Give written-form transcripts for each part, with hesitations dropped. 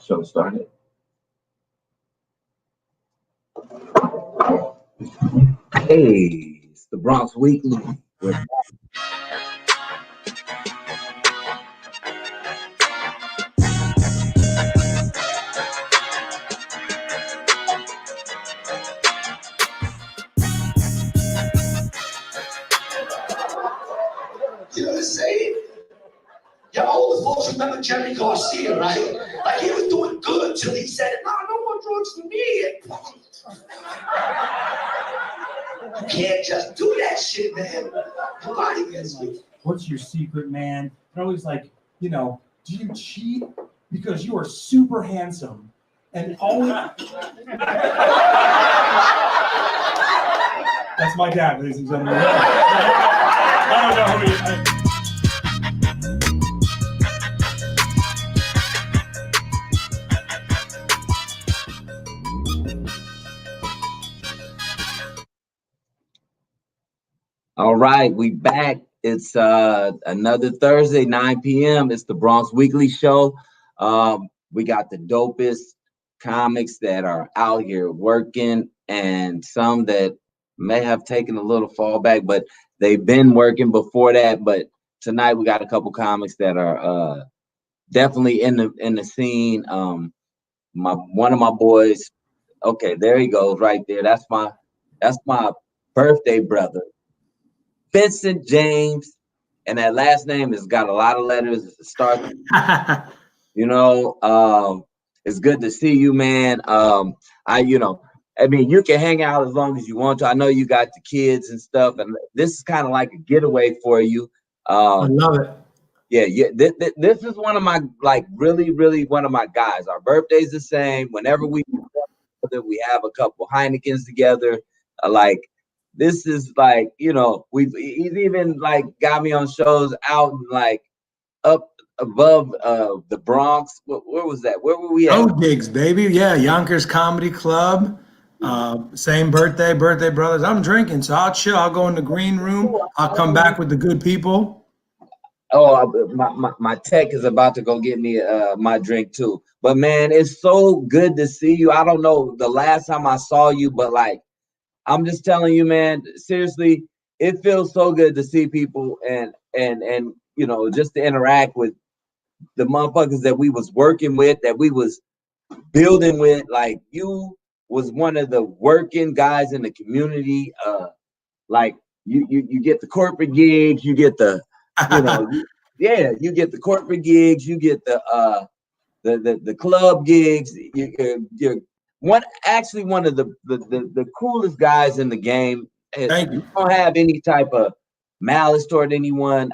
Show started. Hey, it's the Bronx Weekly. You know the saying? Y'all older folks remember Jerry Garcia, right? Like he was doing good till he said, "No, no more drugs for me." You can't just do that shit, man. Nobody gets me. What's your secret, man? They're always like, you know, do you cheat because you are super handsome and always. That's my dad, ladies and gentlemen. I don't know who he is. All right, we back. It's another Thursday, 9 p.m. It's the Bronx Weekly Show. We got the dopest comics that are out here working, and some that may have taken a little fallback, but they've been working before that. But tonight we got a couple comics that are definitely in the scene. One of my boys. Okay, there he goes right there. That's my birthday brother, Vincent James, and that last name has got a lot of letters. It starts, it's good to see you, man. You can hang out as long as you want to. I know you got the kids and stuff, and this is kind of like a getaway for you. I love it. Yeah. This is one of my, like, really, really one of my guys. Our birthday's the same. Whenever we have a couple Heinekens together, this is like, he's even like got me on shows out like up above the Bronx. Where was that? Where were we at? Oh, gigs, baby. Yeah, Yonkers Comedy Club. Same birthday brothers. I'm drinking, so I'll chill. I'll go in the green room. I'll come back with the good people. Oh, my tech is about to go get me my drink too. But man, it's so good to see you. I don't know the last time I saw you, but like, I'm just telling you, man, seriously, it feels so good to see people and just to interact with the motherfuckers that we was working with, that we was building with. Like, you was one of the working guys in the community. Like you get the corporate gigs, you get the, you get the corporate gigs, you get the club gigs. You're one of the coolest guys in the game. Thank you. You don't have any type of malice toward anyone.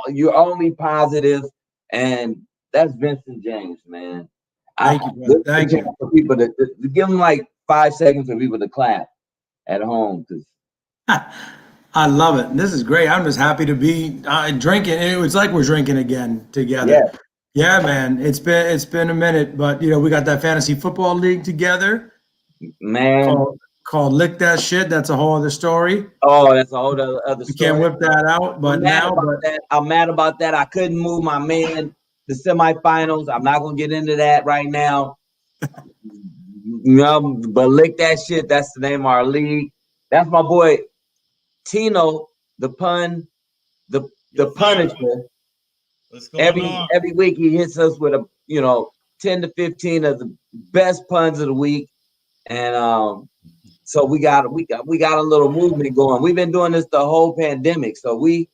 You're only positive, and that's Vincent James, man. Thank you, brother. Thank you. For people to give them like 5 seconds for people to clap at home, because I love it. This is great. I'm just happy to be drinking. It's like we're drinking again together. Yeah. Yeah, man. It's been a minute, but we got that fantasy football league together, man. Called Lick That Shit. That's a whole other story. Oh, that's a whole other story. You can't whip that out, but I'm mad about that. I couldn't move my man to semifinals. I'm not gonna get into that right now. But Lick That Shit. That's the name of our league. That's my boy Tino, the Punisher. Every week he hits us with 10 to 15 of the best puns of the week, and so we got a little movement going. We've been doing this the whole pandemic, so we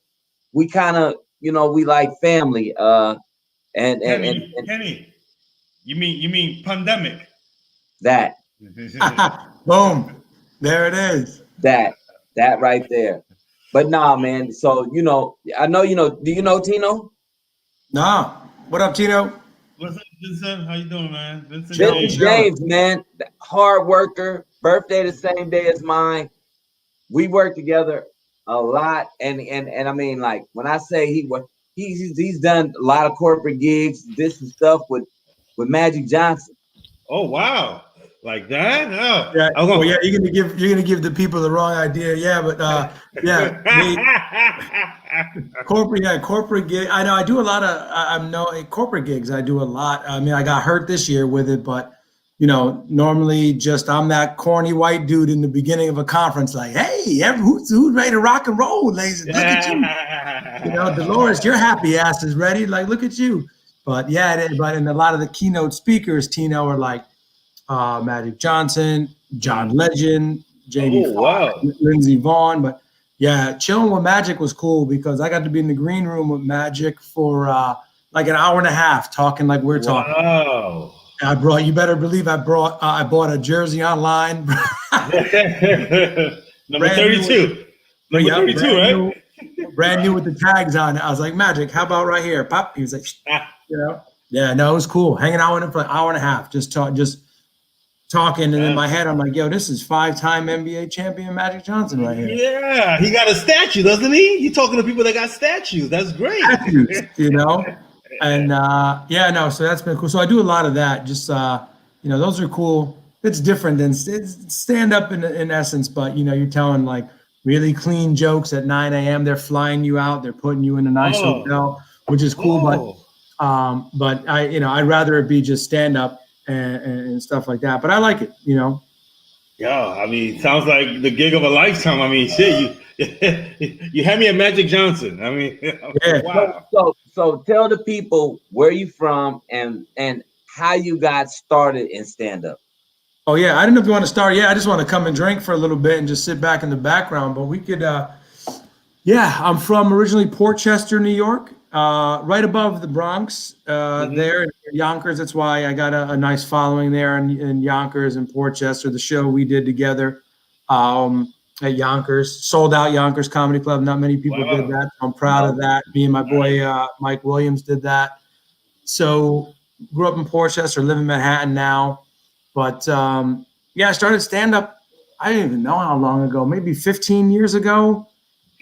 kind of we like family. Kenny, you mean pandemic? That boom, there it is. That right there. But nah, man. So I know Do you know Tino? Nah. What up, Tino? What's up, Vincent? How you doing, man? Vincent James, man, hard worker. Birthday the same day as mine. We work together a lot, and I mean, like, when I say he's done a lot of corporate gigs, this and stuff with Magic Johnson. Oh wow! Like that? Oh, Yeah, I was well, gonna... yeah, you're gonna give the people the wrong idea. Yeah, but yeah, corporate gig. I know I do a lot of I'm no corporate gigs. I do a lot. I mean, I got hurt this year with it, but normally just I'm that corny white dude in the beginning of a conference, like, hey, who's ready to rock and roll, ladies? Look at you. Dolores, your happy ass is ready. Like, look at you. But yeah, but in a lot of the keynote speakers, Tino, are like Magic Johnson, John Legend, Jamie Oh, Foxx, wow. Lindsey Vaughn. But yeah, chilling with Magic was cool because I got to be in the green room with Magic for like an hour and a half, talking like we're talking. Wow. You better believe I bought a jersey online. Number 32. Number 32, right? Brand new with the tags on it. I was like, Magic, how about right here? Pop. He was like, yeah, no, it was cool. Hanging out with him for an hour and a half, just talking. And in my head, I'm like, yo, this is 5-time NBA champion Magic Johnson right here. Yeah, he got a statue, doesn't he? You're talking to people that got statues. That's great. Statues, And so that's been cool. So I do a lot of that. Just those are cool. It's different than stand up in essence, but you're telling like really clean jokes at 9 a.m. They're flying you out. They're putting you in a nice hotel, which is cool. But I'd rather it be just stand up and stuff like that. But I like it. Yeah, I mean, sounds like the gig of a lifetime. I mean, shit, you had me at Magic Johnson. I mean, yeah. Wow. So tell the people where you from and how you got started in stand up. Oh yeah, I don't know if you want to start. Yeah, I just want to come and drink for a little bit and just sit back in the background. But we could. I'm from originally Port Chester, New York, right above the Bronx. There in Yonkers. That's why I got a nice following there in Yonkers and Port Chester. The show we did together at Yonkers, sold out Yonkers Comedy Club. Not many people did that. I'm proud of that. Me and my boy Mike Williams did that. So grew up in Port Chester, live in Manhattan now. But I started stand up. I didn't even know how long ago, maybe 15 years ago.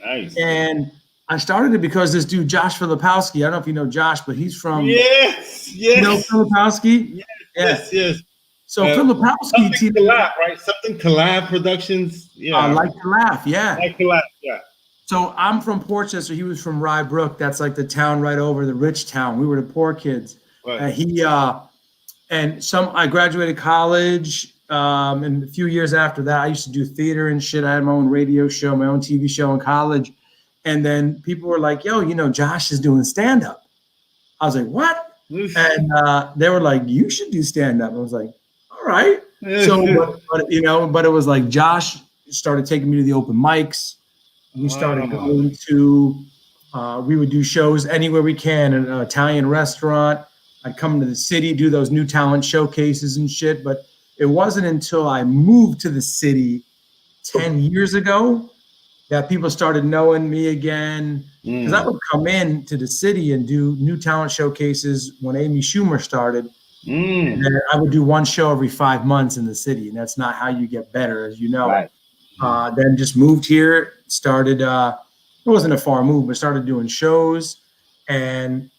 Nice. And I started it because this dude, Josh Filipowski, I don't know if you know Josh, but he's from. Yes. You know Filipowski? Yes. So Filipowski. Something to laugh, right? Something to laugh productions. Yeah. I like to laugh. Yeah. Like to laugh. Yeah. So I'm from Port Chester. He was from Rye Brook. That's like the town right over, the rich town. We were the poor kids. Right. And I graduated college, and a few years after that, I used to do theater and shit. I had my own radio show, my own TV show in college. And then people were like, yo, Josh is doing stand-up. I was like, what? And they were like, you should do stand-up. I was like, all right. So, but it was like Josh started taking me to the open mics. We started going to, we would do shows anywhere we can at an Italian restaurant. I'd come to the city, do those new talent showcases and shit. But it wasn't until I moved to the city 10 years ago that people started knowing me again. Because I would come in to the city and do new talent showcases when Amy Schumer started. And then I would do one show every 5 months in the city. And that's not how you get better, as you know. Right. Then just moved here, started, it wasn't a far move, but started doing shows and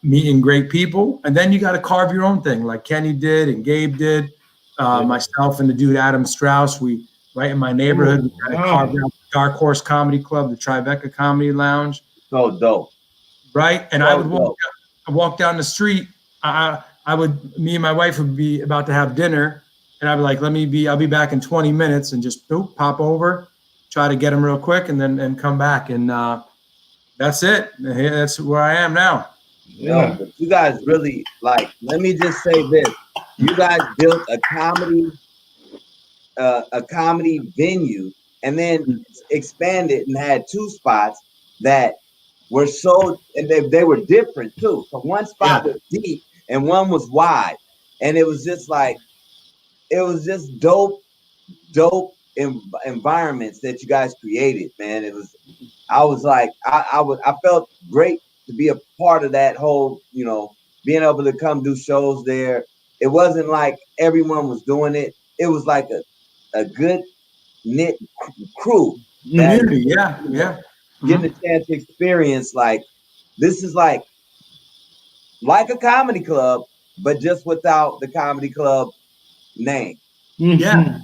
meeting great people. And then you got to carve your own thing like Kenny did and Gabe did. Myself and the dude Adam Strauss, we right in my neighborhood, we kind of carved out the Dark Horse Comedy Club, the Tribeca Comedy Lounge. So dope. Right. And I would walk down the street. Me and my wife would be about to have dinner. And I'd be like, I'll be back in 20 minutes and just pop over, try to get them real quick and come back. And that's it. That's where I am now. Yeah. But you guys really let me just say this. You guys built a comedy venue and then expanded and had 2 spots that were and they were different too. So one spot was deep and one was wide. And it was just dope environments that you guys created, man. I felt great to be a part of that whole, being able to come do shows there. It wasn't like everyone was doing it. It was like a good knit crew. Getting a chance to experience this is like a comedy club, but just without the comedy club name. Yeah,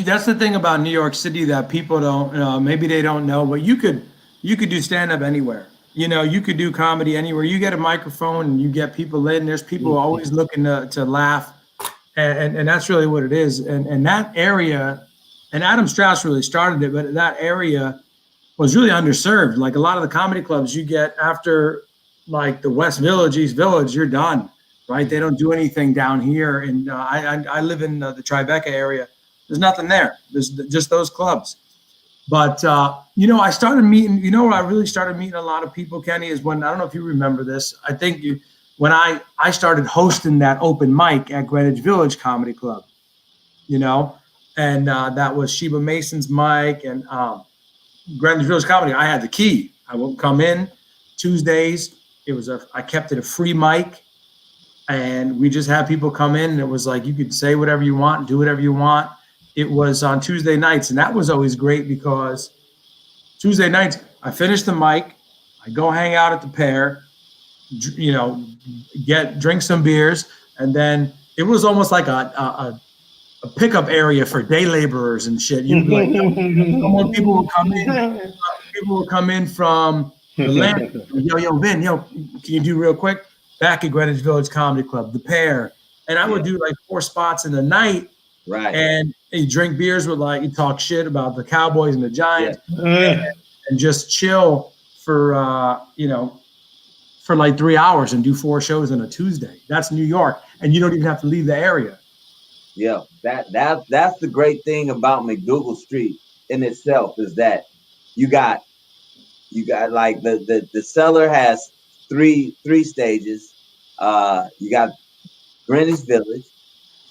that's the thing about New York City that people don't, maybe they don't know, but you could do stand up anywhere. You could do comedy anywhere. You get a microphone and you get people in. There's people always looking to laugh, and that's really what it is. And that area, and Adam Strauss really started it, but that area was really underserved. Like a lot of the comedy clubs you get after like the West Village, East Village, you're done. Right? They don't do anything down here. And I live in the Tribeca area. There's nothing there. There's just those clubs. But, I started meeting, where I really started meeting a lot of people, Kenny, is when, I don't know if you remember this. I think when I started hosting that open mic at Greenwich Village Comedy Club, and that was Sheba Mason's mic and Greenwich Village Comedy. I had the key. I would come in Tuesdays. I kept it a free mic. And we just had people come in, and it was like you could say whatever you want, do whatever you want. It was on Tuesday nights, and that was always great because Tuesday nights, I finish the mic, I go hang out at the Pear, drink some beers, and then it was almost like a pickup area for day laborers and shit. You'd be like, people would come in. People would come in from the land. Yo, Vin, can you do real quick? Back at Greenwich Village Comedy Club, the Pear. And I would do like 4 spots in the night. Right. And you drink beers with you talk shit about the Cowboys and the Giants and just chill for like 3 hours and do 4 shows on a Tuesday. That's New York. And you don't even have to leave the area. Yeah. That's the great thing about McDougal Street in itself is that you got like the Cellar has three stages. You got Greenwich Village,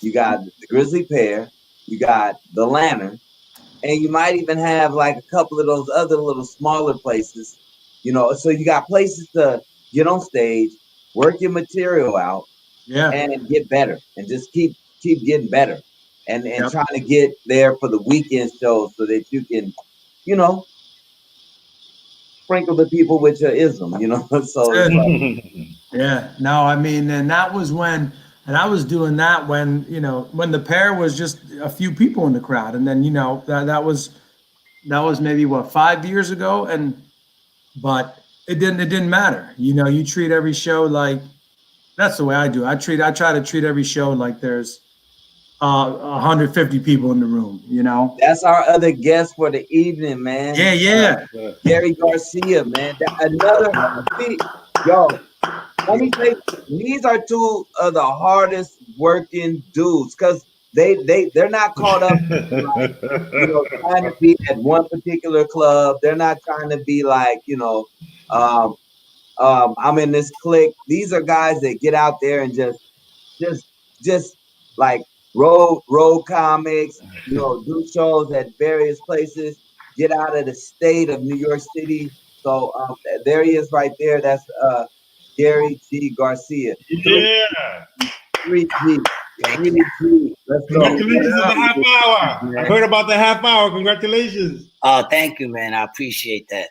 you got the Grizzly Pear, you got the Lantern, and you might even have like a couple of those other little smaller places, so you got places to get on stage, work your material out, and get better, and just keep getting better, and trying to get there for the weekend shows so that you can, sprinkle the people with your ism, so yeah, no, I mean, and that was when, and I was doing that when, when the Pear was just a few people in the crowd. And then, that was maybe 5 years ago. But it didn't matter. You treat every show like, that's the way I do. I try to treat every show like there's 150 people in the room, That's our other guest for the evening, man. Yeah. Gary Garcia, man. Let me say, these are 2 of the hardest working dudes because they're not caught up trying to be at one particular club. They're not trying to be like, I'm in this clique. These are guys that get out there and just like road comics, do shows at various places, get out of the state of New York City. So there he is right there. That's Gary G. Garcia. Yeah. 3G. Let's go. Congratulations on the half hour. I heard about the half hour. Congratulations. Oh, thank you, man. I appreciate that.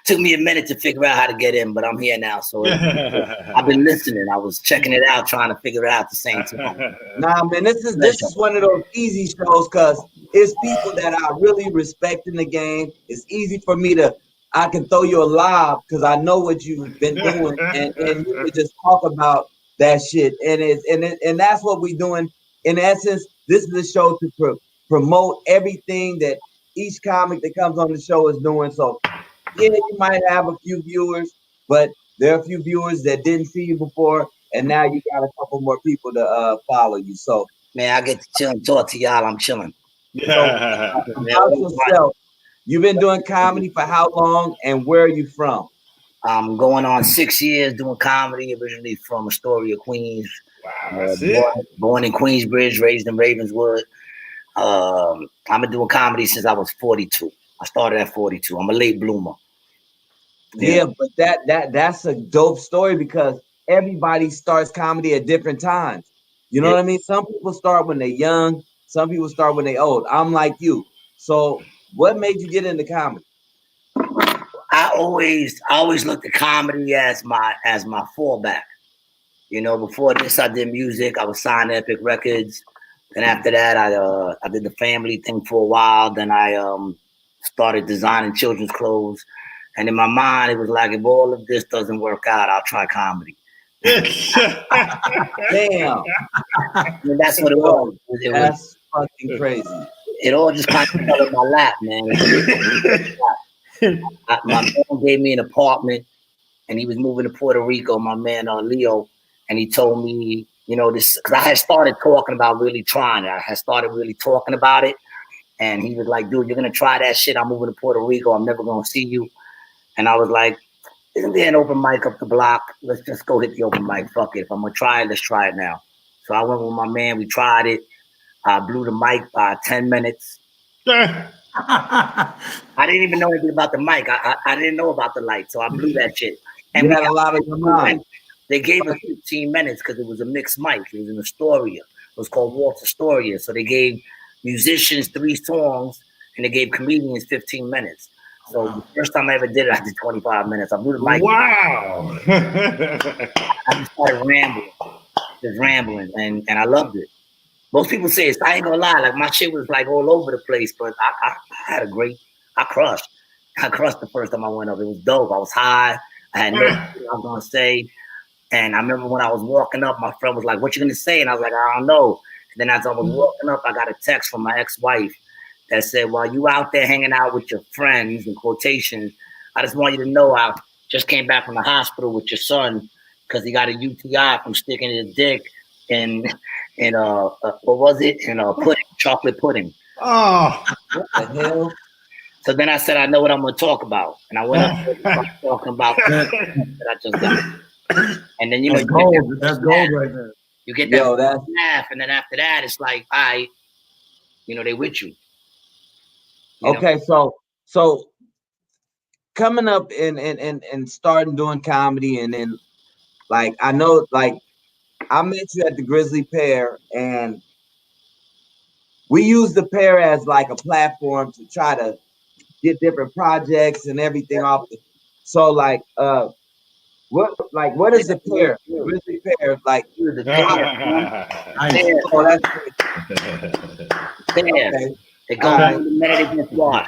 Took me a minute to figure out how to get in, but I'm here now. So I've been listening. I was checking it out, trying to figure it out at the same time. Nah, man, this is one of those easy shows because it's people that I really respect in the game. It's easy for me I can throw you a lob because I know what you've been doing, and you can just talk about that shit. And that's what we're doing. In essence, this is a show to promote everything that each comic that comes on the show is doing. So, yeah, you might have a few viewers, but there are a few viewers that didn't see you before, and now you got a couple more people to follow you. So, man, I get to chill and talk to y'all. I'm chilling. About yourself. You've been doing comedy for how long, and where are you from? I'm going on 6 years doing comedy, originally from Astoria, Queens. Wow, born in Queensbridge, raised in Ravenswood. I've been doing comedy since I was 42. I started at 42. I'm a late bloomer. Yeah, but that's a dope story because everybody starts comedy at different times. You know what I mean? Some people start when they're young. Some people start when they're old. I'm like you. So what made you get into comedy? I always looked at comedy as my fallback. Before this, I did music. I was signed to Epic Records. Then after that, I did the family thing for a while. Then I started designing children's clothes. And in my mind, it was like, if all of this doesn't work out, I'll try comedy. Damn. I mean, that's what it was. That's fucking crazy. It all just kind of fell in my lap, man. My man gave me an apartment, and he was moving to Puerto Rico, my man Leo, and he told me, you know, this, because I had started talking about really trying it. I had started really talking about it, and he was like, dude, you're going to try that shit. I'm moving to Puerto Rico. I'm never going to see you. And I was like, isn't there an open mic up the block? Let's just go hit the open mic. Fuck it. If I'm going to try it, let's try it now. So I went with my man. We tried it. I blew the mic by 10 minutes. I didn't even know anything about the mic. I didn't know about the light, so I blew that shit. And we had a lot of time. They gave us 15 minutes because it was a mixed mic. It was in Astoria. It was called Waltz Astoria. So they gave musicians 3 songs, and they gave comedians 15 minutes. So the first time I ever did it, I did 25 minutes. I blew the mic. Wow. I just started rambling, and I loved it. Most people say, I ain't gonna lie, like my shit was like all over the place, but I had I crushed. I crushed the first time I went up. It was dope. I was high. I had no idea what I was gonna say. And I remember when I was walking up, my friend was like, what you gonna say? And I was like, I don't know. And then as I was walking up, I got a text from my ex-wife that said, while you out there hanging out with your friends, in quotations, I just want you to know I just came back from the hospital with your son because he got a UTI from sticking his dick in what was it? In pudding, chocolate pudding. Oh, what the hell? So then I said, I know what I'm going to talk about. And I went up and talking about that I just got. And then, you that's know, gold. That's gold right there. You get that laugh. And then after that, it's like, you know, they with you. Okay, so coming up and starting doing comedy, and then like I know, like I met you at the Grizzly Pear, and we use the Pear as like a platform to try to get different projects and everything off. So like what is the Pear? Grizzly Pear, like the oh, that's okay. They go the minute against what?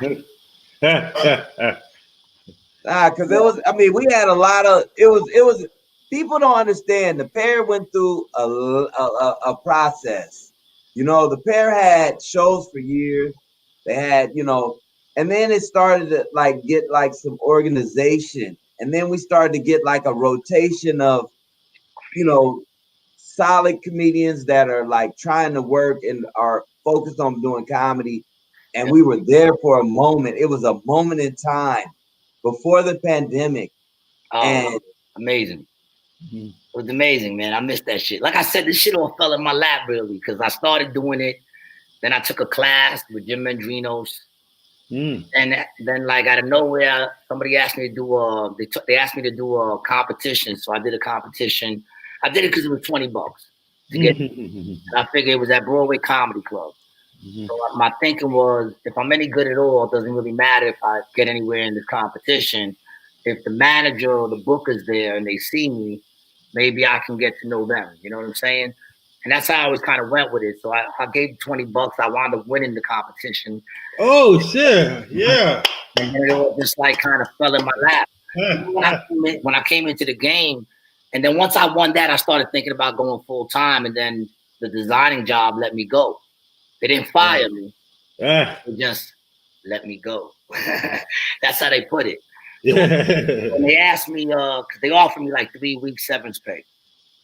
Because it was, I mean, we had a lot of, it was, people don't understand. The Pear went through a process. You know, the Pear had shows for years. They had, you know, and then it started to like get like some organization. And then we started to get like a rotation of, you know, solid comedians that are like trying to work and are focused on doing comedy. And we were there for a moment. It was a moment in time before the pandemic. And amazing. It was amazing, man. I missed that shit. Like I said, this shit all fell in my lap really because I started doing it. Then I took a class with Jim Mendrinos. And then like out of nowhere, somebody asked me to do they asked me to do a competition. So I did a competition. I did it because it was $20 to get and I figured it was at Broadway Comedy Club. So my thinking was, if I'm any good at all, it doesn't really matter if I get anywhere in this competition. If the manager or the booker's there and they see me, maybe I can get to know them. You know what I'm saying? And that's how I always kind of went with it. So I gave $20. I wound up winning the competition. Oh, shit. Yeah. And then it all just like kind of fell in my lap. When I came into the game, and then once I won that, I started thinking about going full time. And then the designing job let me go. They didn't fire me. They just let me go. That's how they put it. When they asked me, because they offered me like 3 weeks severance pay.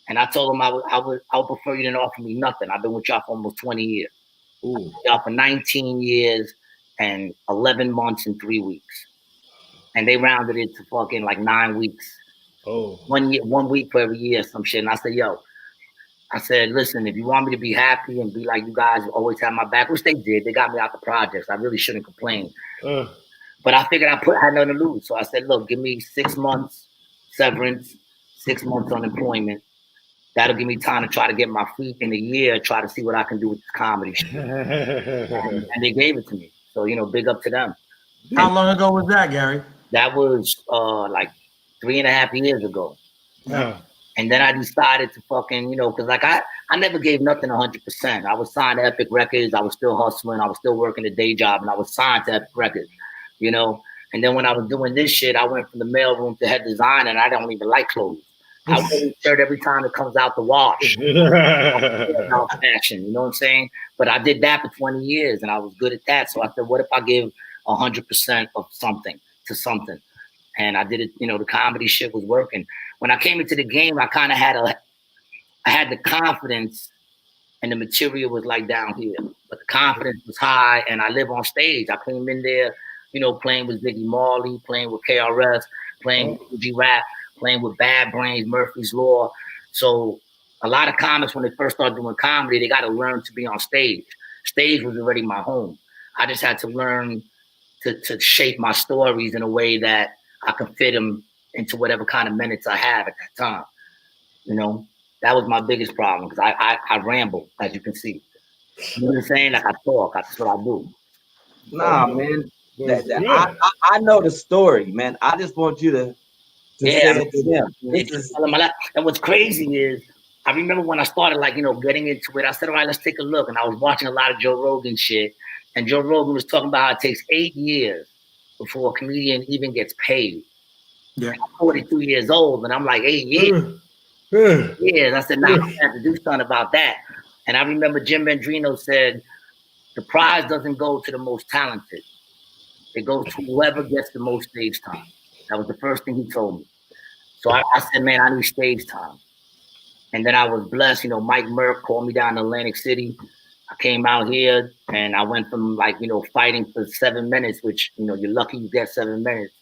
And I told them I would prefer you didn't offer me nothing. I've been with y'all for almost 20 years. I've been with y'all for 19 years and 11 months and 3 weeks. And they rounded it to fucking like 9 weeks. 1 week for every year, some shit. And I said, I said, listen, if you want me to be happy and be like you guys always have my back, which they did, they got me out the projects. I really shouldn't complain. But I figured I had nothing to lose. So I said, look, give me 6 months severance, 6 months unemployment. That'll give me time to try to get my feet in a year, try to see what I can do with this comedy shit. And they gave it to me. So, you know, big up to them. How long ago was that, Gary? That was like 3.5 years ago. Yeah. And then I decided to fucking, you know, because like I I never gave nothing 100%. I was signed to Epic Records. I was still hustling. I was still working a day job, and I was signed to Epic Records, you know. And then when I was doing this shit, I went from the mailroom to head design, and I don't even like clothes. I wear a shirt every time it comes out the wash. About fashion, you know what I'm saying? But I did that for 20 years, and I was good at that. So I said, what if I give 100% of something to something? And I did it. You know, the comedy shit was working. When I came into the game, I kind of I had the confidence, and the material was like down here, but the confidence was high, and I live on stage. I came in there, you know, playing with Ziggy Marley, playing with KRS, playing with G-Rap, playing with Bad Brains, Murphy's Law. So a lot of comics, when they first start doing comedy, they got to learn to be on stage. Stage was already my home. I just had to learn to shape my stories in a way that I could fit them into whatever kind of minutes I have at that time. You know, that was my biggest problem, because I ramble, as you can see. You know what I'm saying? Like I talk, that's what I do. Nah, man. I know the story, man. I just want you to say it to them. And what's crazy is, I remember when I started, like, you know, getting into it, I said, all right, let's take a look. And I was watching a lot of Joe Rogan shit. And Joe Rogan was talking about how it takes 8 years before a comedian even gets paid. Yeah. I'm 42 years old, and I'm like, 8 years? Yeah. I said, nah, I have to do something about that. And I remember Jim Vendrino said, the prize doesn't go to the most talented. It goes to whoever gets the most stage time. That was the first thing he told me. So I said, man, I need stage time. And then I was blessed, you know, Mike Merck called me down to Atlantic City. I came out here, and I went from, like, you know, fighting for 7 minutes, which, you know, you're lucky you get 7 minutes.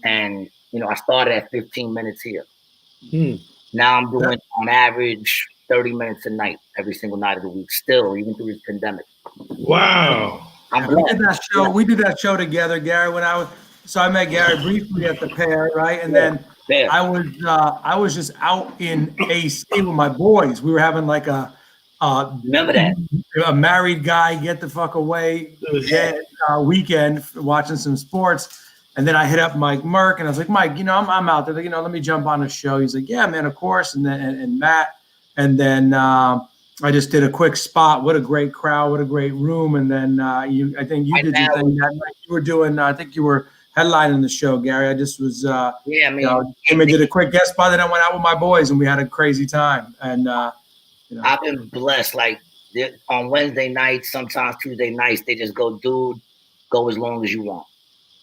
And, you know, I started at 15 minutes here. Now I'm doing, on average, 30 minutes a night, every single night of the week, still, even through this pandemic. Wow. We did that show together, Gary, so I met Gary briefly at the Pair, right? And then I was just out in AC with my boys. We were having like remember that? A married guy get the fuck away weekend, watching some sports. And then I hit up Mike Merck, and I was like, Mike, you know, I'm out there, you know, let me jump on the show. He's like, yeah, man, of course. And then and Matt, and then I just did a quick spot. What a great crowd, what a great room. And then I think you did your thing that night. You were doing, I think you were headlining the show, Gary. I just was, came and did a quick guest spot. Then I went out with my boys, and we had a crazy time. And you know, I've been blessed. Like on Wednesday nights, sometimes Tuesday nights, they just go, dude, go as long as you want.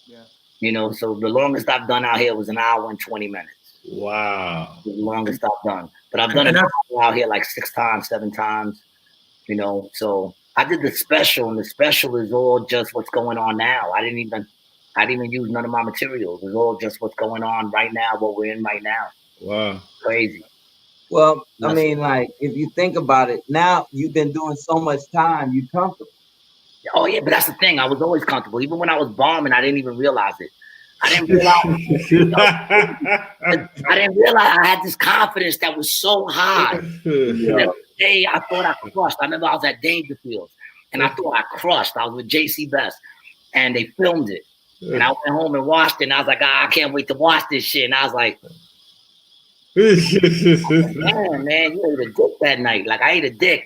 Yeah. You know, so the longest I've done out here was an hour and 20 minutes. Wow. The longest I've done. But I've done it out here like 6 times, 7 times, you know. So I did the special, and the special is all just what's going on now. I didn't even use none of my materials. It's all just what's going on right now, what we're in right now. Wow. Crazy. Well, I mean, like, if you think about it, now you've been doing so much time, you're comfortable. Oh, yeah, but that's the thing. I was always comfortable. Even when I was bombing, I didn't even realize it. I didn't realize I had this confidence that was so high. Every day I thought I crushed. I remember I was at Dangerfield, and I thought I crushed. I was with JC Best, and they filmed it. And I went home and watched it, and I was like, I can't wait to watch this shit. And I was like, man, you ate a dick that night. Like, I ate a dick.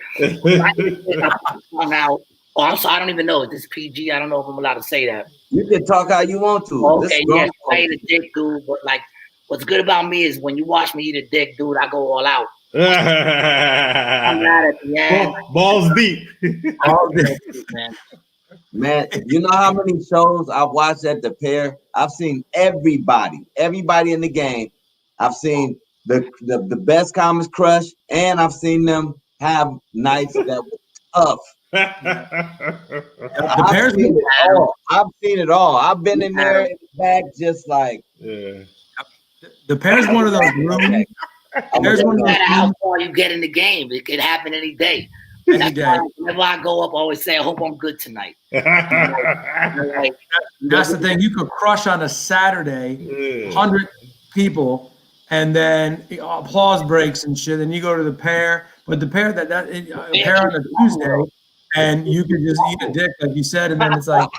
I'm sorry, I don't even know. Is this PG? I don't know if I'm allowed to say that. You can talk how you want to. Okay, yes, I ate a dick, dude. But, like, what's good about me is when you watch me eat a dick, dude, I go all out. I'm not at the end. Balls deep. Man, you know how many shows I've watched at the Pair? I've seen everybody in the game. I've seen the best comics crush, and I've seen them have nights that were tough. I've seen it all. I've been in there in the back, just like the Pair's one of those rooms. There's one matter how far you get in the game. It could happen any day. Whenever I go up, I always say, I hope I'm good tonight. That's the thing. You could crush on a Saturday, 100 people, and then applause breaks and shit. And you go to the Pair, but the Pair Pair on a Tuesday, and you could just eat a dick, like you said, and then it's like,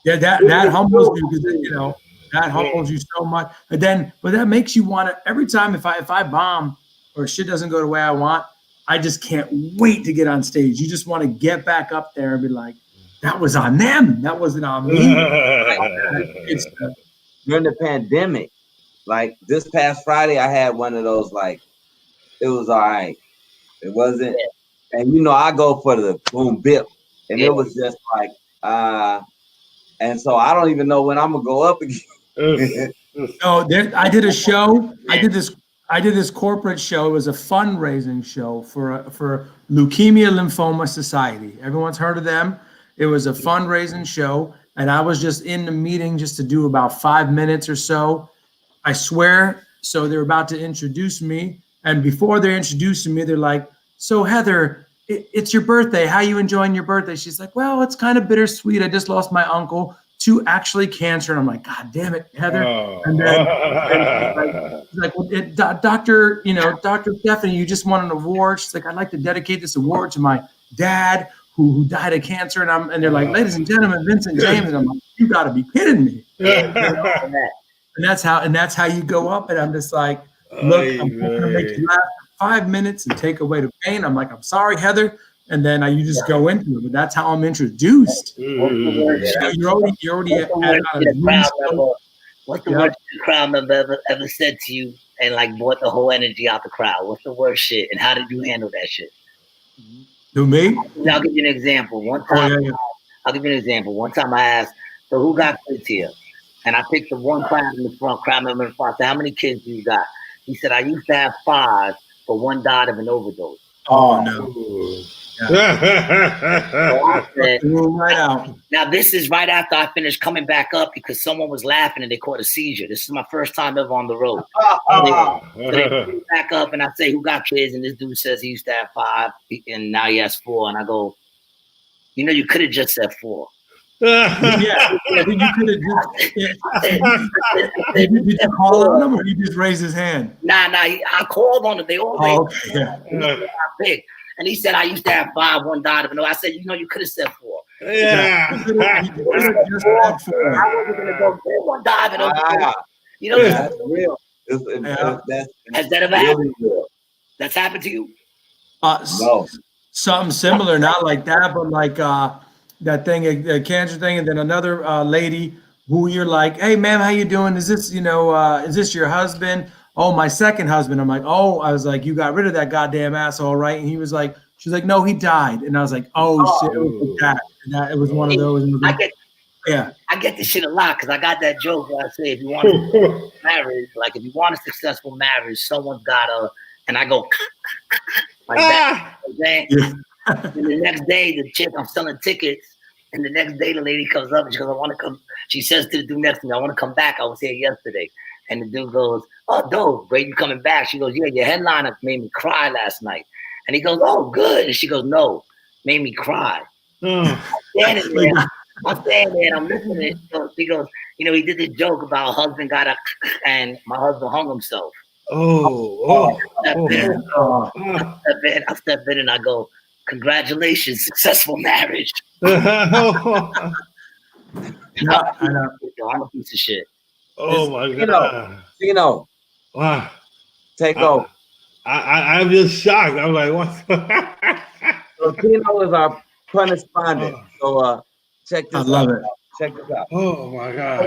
that humbles you, because you know that humbles you so much. But that makes you want to. Every time if I bomb or shit doesn't go the way I want, I just can't wait to get on stage. You just want to get back up there and be like, that was on them. That wasn't on me. During the pandemic, like this past Friday, I had one of those, like, it was all right. It wasn't, and you know, I go for the boom bip, and it was just like, and so I don't even know when I'm gonna go up again. I did a show. I did this corporate show. It was a fundraising show for Leukemia Lymphoma Society. Everyone's heard of them. It was a fundraising show, and I was just in the meeting just to do about 5 minutes or so. I swear. So they're about to introduce me, and before they're introducing me, they're like, "So Heather, it's your birthday. How you enjoying your birthday?" She's like, "Well, it's kind of bittersweet. I just lost my uncle to actually cancer." And I'm like, "God damn it, Heather." And then she's like, well, Dr. Stephanie, you just won an award. She's like, "I'd like to dedicate this award to my dad who died of cancer." And they're like, "Ladies and gentlemen, Vincent James." And I'm like, "You got to be kidding me." And that's how you go up. And I'm just like, "Look, I'm going to make you laugh for 5 minutes and take away the pain." I'm like, "I'm sorry, Heather." And then you just go into it. But that's how I'm introduced. You're already at What's the worst the crowd member ever said to you and like brought the whole energy out the crowd? What's the worst shit? And how did you handle that shit? To me? I'll give you an example. I'll give you an example. One time I asked, "So who got kids here?" And I picked the one crowd member in the front. I said, "How many kids do you got?" He said, "I used to have 5, but one died of an overdose." Oh no. Yeah. So said, right out. Now this is right after I finished coming back up because someone was laughing and they caught a seizure. This is my first time ever on the road. So they put me back up and I say, "Who got kids?" And this dude says he used to have 5 and now he has 4. And I go, "You know, you could have just said 4. Yeah, you could have just. Did you call on him or he just raised his hand? Nah, I called on him. They all raised. Big. And he said, "I used to have 5, one died of it." I said, "You know, you could have said 4. Yeah. I wasn't gonna go 4, one died of it. You know, that's real. Has that ever happened? That's happened to you? No. Something similar, not like that, but like that thing, the cancer thing, and then another lady who you're like, "Hey, ma'am, how you doing? Is this, is this your husband?" "Oh, my second husband." I'm like, "Oh," I was like, "You got rid of that goddamn asshole, right?" And she's like, "No, he died." And I was like, "Oh shit, it was that. It was one of those." I get this shit a lot because I got that joke where I say, if you want a marriage, like if you want a successful marriage, someone's gotta, and I go like that. And the next day, the chick, I'm selling tickets, and the next day the lady comes up and she goes, "I want to come." She says to the dude next to me, "I want to come back. I was here yesterday." And the dude goes, "Oh, dope, great, you coming back." She goes, "Yeah, your headliner made me cry last night." And he goes, "Oh, good." And she goes, "No, made me cry." I'm standing there and I'm listening. So she goes, "He did this joke about husband got and my husband hung himself." I step in and I go, "Congratulations, successful marriage." I know. I'm a piece of shit. Oh my God. Tino. Wow. Take over. I'm just shocked. I'm like, what? So Tino is our correspondent. So check this out. I love it. Check this out. Oh my God.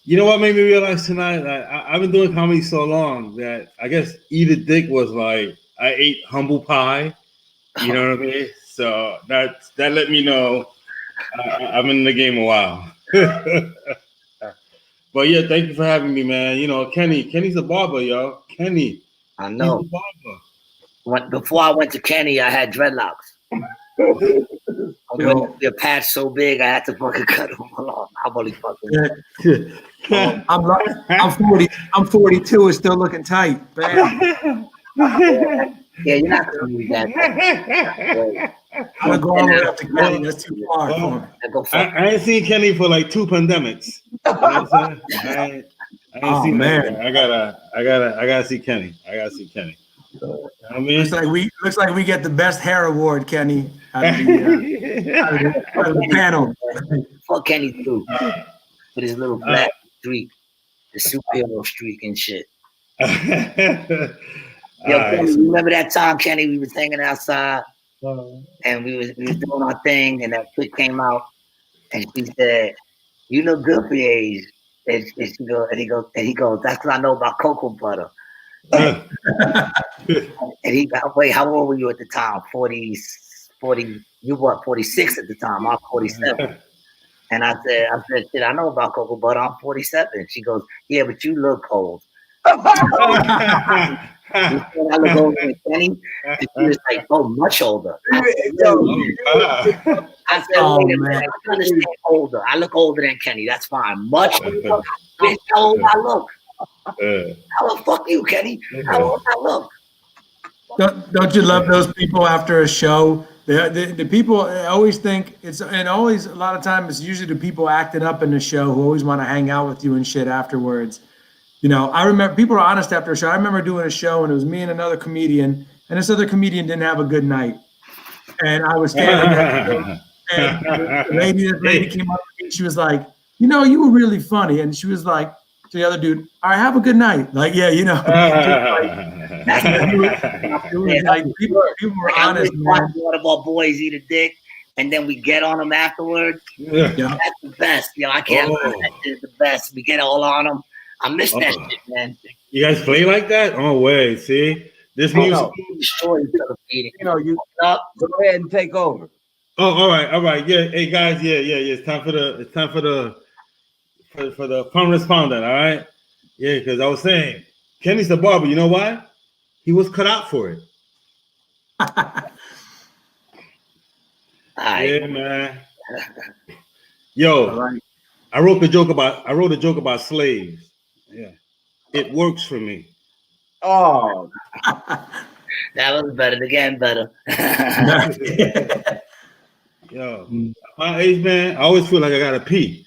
You know what made me realize tonight? I've been doing comedy so long that I guess eat a dick was like I ate humble pie. You know what I mean? So that let me know I'm in the game a while. But yeah, thank you for having me, man. Kenny's a barber, yo. Kenny. I know. He's a barber. Before I went to Kenny, I had dreadlocks. Your patch so big, I had to fucking cut them off. I'm only fucking. I'm 42 and still looking tight. Bam. Yeah, you're not gonna use that. I'm gonna go all the way up to Kenny. That's too far for me. I ain't seen Kenny for like 2 pandemics. You know what I'm saying? I ain't seen man. I gotta see Kenny. I mean, looks like we get the best hair award, Kenny, out of the panel. Fuck Kenny too, with his little black streak, the superhero streak and shit. Yo, Kenny, you remember that time, Kenny? We was hanging outside, and we was doing our thing, and that chick came out, and she said, "You look good for your age." And he goes, "That's what I know about cocoa butter." And he got, wait, how old were you at the time? 40, you were 46 at the time. I'm 47. And I said, shit, I know about cocoa butter. I'm 47. She goes, "Yeah, but you look old." I look older than Kenny. And she was like, "Oh, much older." I said, "Wait a minute, I understand older. I look older than Kenny. That's fine. Much older. Bitch, how old I look? How the fuck you, Kenny? How old I look?" Don't you love those people after a show? The people always think it's, and always a lot of times it's usually the people acting up in the show who always want to hang out with you and shit afterwards. You know, I remember people are honest after a show. I remember doing a show and it was me and another comedian, and this other comedian didn't have a good night. And I was standing there, and this lady came up to me. She was like, "You know, you were really funny." And she was like to the other dude, "All right, have a good night." Like, yeah, you know. It was like people were honest, man. One of our boys eat a dick, and then we get on them afterwards. Yeah. That's the best. Yo, I can't lie. That shit is the best. We get all on them. I miss that shit, man. You guys play like that? Oh, wait. See? This music. You know, you go ahead and take over. Oh, all right. Yeah. Hey, guys. Yeah. It's time for the correspondent. All right. Yeah, because I was saying, Kenny's the barber. You know why? He was cut out for it. Yeah, man. Yo, right. I wrote a joke about slaves. Yeah, it works for me. Oh, that was better. Again, better. Yo, my age, man, I always feel like I gotta pee.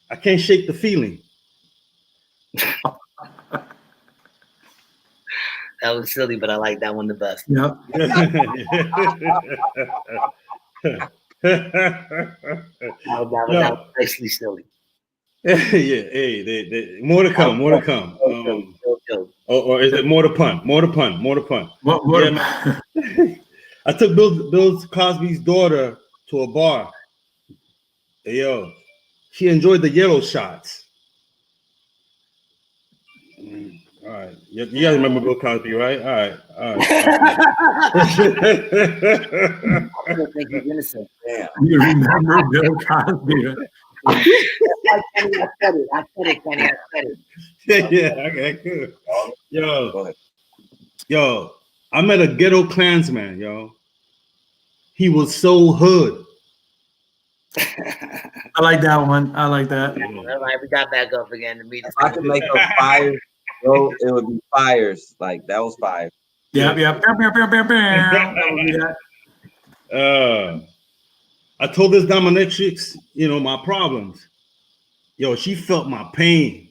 I can't shake the feeling. That was silly, but I like that one the best. Yep. that was actually silly. Yeah, hey, more to come. Or is it more to pun? Yeah, I took Bill Cosby's daughter to a bar. Hey, yo, she enjoyed the yellow shots. All right, you guys remember Bill Cosby, right? All right. I don't think he's innocent. Yeah. You remember Bill Cosby? I said it, Kenny. Yeah, okay, good. Yo, I met a ghetto Klansman, yo. He was so hood. I like that one. I like that. All right, we got back up again to meet. If I could make a fire, bro, it would be fires. Like that was fire. Yep. I told this dominatrix, you know, my problems. Yo, she felt my pain.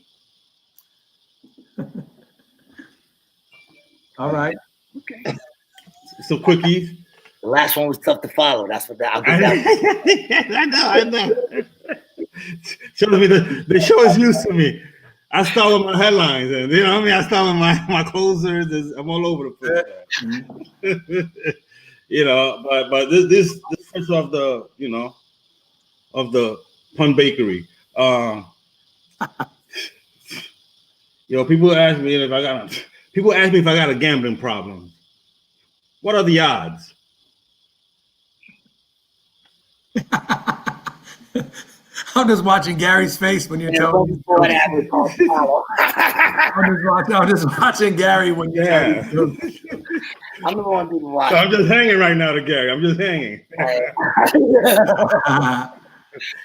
All right. Okay. So quickies. The last one was tough to follow. That's what I'll give that. I know. Shows me the show is used to me. I start with my headlines, and you know what I mean. I start with my closers. I'm all over the place. You know, but this first of the pun bakery. People ask me if I got a gambling problem. What are the odds? I'm just watching Gary's face when you're telling me. I'm just watching Gary when you're telling me. I'm the one who watch. So I'm just hanging right now to Gary. I'm just hanging.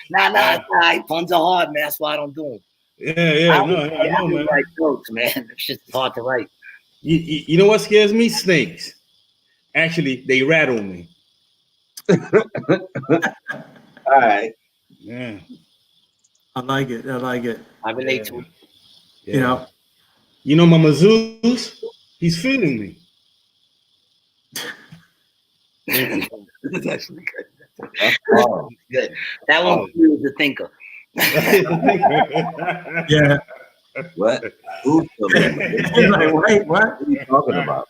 Nah. Puns are hard, man. That's why I don't do them. Yeah. I know, man. Write jokes, man. It's just hard to write. You know what scares me? Snakes. Actually, they rattle me. All right. Yeah. I like it. I relate to it. Yeah. You know, my Mazouz, he's feeling me. That's actually good. Good. That one was the thinker. Yeah. What? Who's like, wait, what? What are you talking about?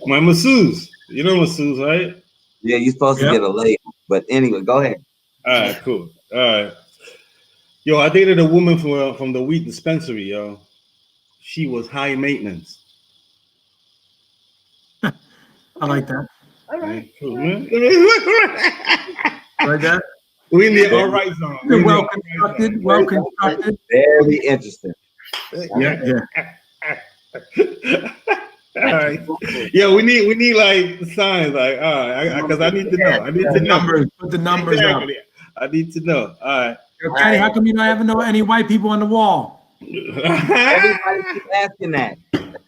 My masseuse. You know masseuse, right? Yeah, you're supposed to get a label. But anyway, go ahead. All right, cool. All right. Yo, I dated a woman from the weed dispensary, yo. She was high maintenance. I like that. All right. Cool, man. Like that. We in the all right zone. Well constructed. Well constructed. Very interesting. Yeah. All right. Yeah, we need like signs, like because I need to know. I need to know. Numbers. Put the numbers Exactly. I need to know. All right. Kenny, how come you don't have any white people on the wall? Everybody keeps asking that,